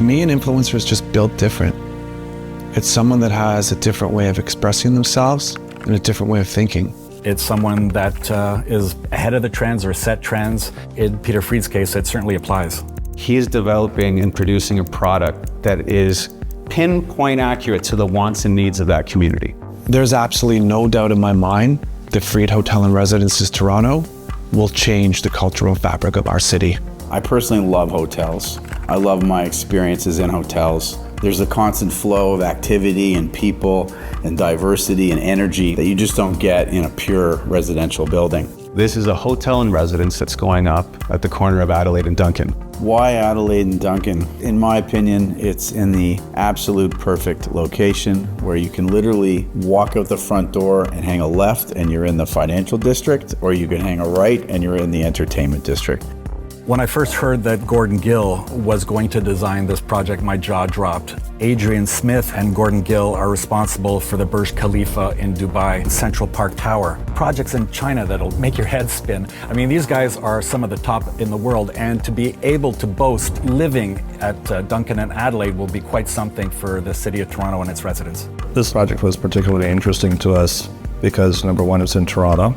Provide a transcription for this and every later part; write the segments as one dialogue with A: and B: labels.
A: To me, an influencer is just built different. It's someone that has a different way of expressing themselves and a different way of thinking.
B: It's someone that is ahead of the trends or set trends. In Peter Fried's case, it certainly applies.
C: He is developing and producing a product that is pinpoint accurate to the wants and needs of that community.
A: There's absolutely no doubt in my mind that Fried Hotel and Residences Toronto will change the cultural fabric of our city.
D: I personally love hotels. I love my experiences in hotels. There's a constant flow of activity and people and diversity and energy that you just don't get in a pure residential building.
C: This is a hotel and residence that's going up at the corner of Adelaide and Duncan.
D: Why Adelaide and Duncan? In my opinion, it's in the absolute perfect location where you can literally walk out the front door and hang a left and you're in the financial district, or you can hang a right and you're in the entertainment district.
B: When I first heard that Gordon Gill was going to design this project, my jaw dropped. Adrian Smith and Gordon Gill are responsible for the Burj Khalifa in Dubai, Central Park Tower. Projects in China that'll make your head spin. I mean, these guys are some of the top in the world, and to be able to boast living at Duncan and Adelaide will be quite something for the city of Toronto and its residents.
E: This project was particularly interesting to us because, number one, it's in Toronto,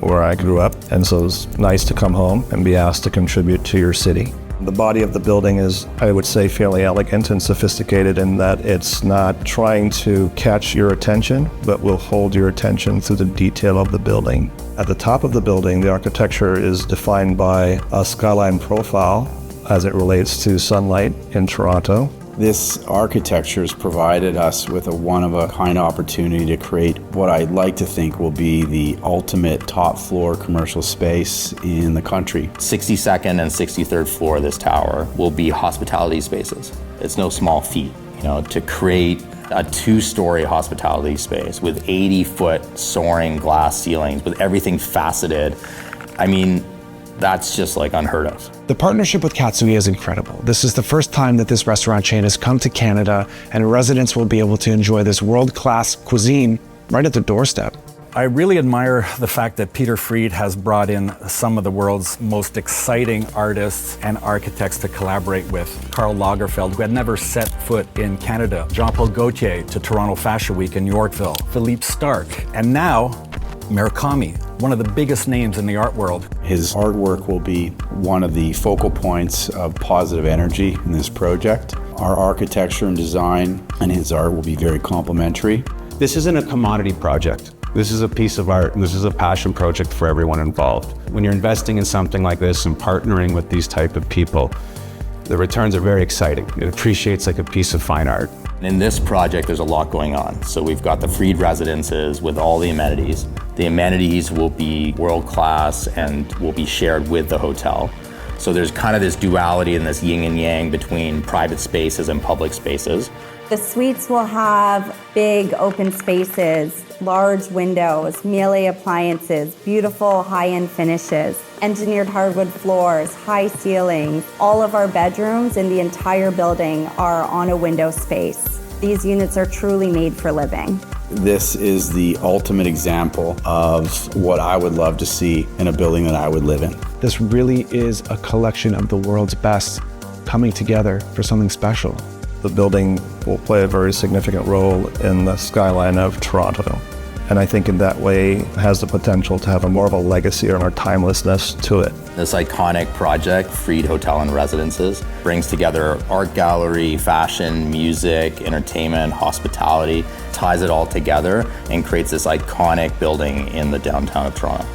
E: where I grew up, and so it's nice to come home and be asked to contribute to your city. The body of the building is, I would say, fairly elegant and sophisticated in that it's not trying to catch your attention, but will hold your attention through the detail of the building. At the top of the building, the architecture is defined by a skyline profile as it relates to sunlight in Toronto.
D: This architecture has provided us with a one-of-a-kind opportunity to create what I'd like to think will be the ultimate top-floor commercial space in the country.
F: 62nd and 63rd floor of this tower will be hospitality spaces. It's no small feat, to create a two-story hospitality space with 80-foot soaring glass ceilings, with everything faceted. I mean, that's just like unheard of.
A: The partnership with Katsuya is incredible. This is the first time that this restaurant chain has come to Canada, and residents will be able to enjoy this world-class cuisine right at their doorstep.
B: I really admire the fact that Peter Fried has brought in some of the world's most exciting artists and architects to collaborate with. Karl Lagerfeld, who had never set foot in Canada. Jean-Paul Gaultier to Toronto Fashion Week in Yorkville. Philippe Starck. And now, Murakami, one of the biggest names in the art world.
D: His artwork will be one of the focal points of positive energy in this project. Our architecture and design and his art will be very complementary.
C: This isn't a commodity project. This is a piece of art, and this is a passion project for everyone involved. When you're investing in something like this and partnering with these type of people, the returns are very exciting. It appreciates like a piece of fine art.
F: In this project, there's a lot going on. So we've got the Fried residences with all the amenities. The amenities will be world-class and will be shared with the hotel. So there's kind of this duality and this yin and yang between private spaces and public spaces.
G: The suites will have big open spaces, large windows, Miele appliances, beautiful high-end finishes, engineered hardwood floors, high ceilings. All of our bedrooms in the entire building are on a window space. These units are truly made for living.
D: This is the ultimate example of what I would love to see in a building that I would live in.
A: This really is a collection of the world's best coming together for something special.
E: The building will play a very significant role in the skyline of Toronto. And I think in that way has the potential to have a more of a legacy or a timelessness to it.
F: This iconic project, Fried Hotel and Residences, brings together art gallery, fashion, music, entertainment, hospitality, ties it all together and creates this iconic building in the downtown of Toronto.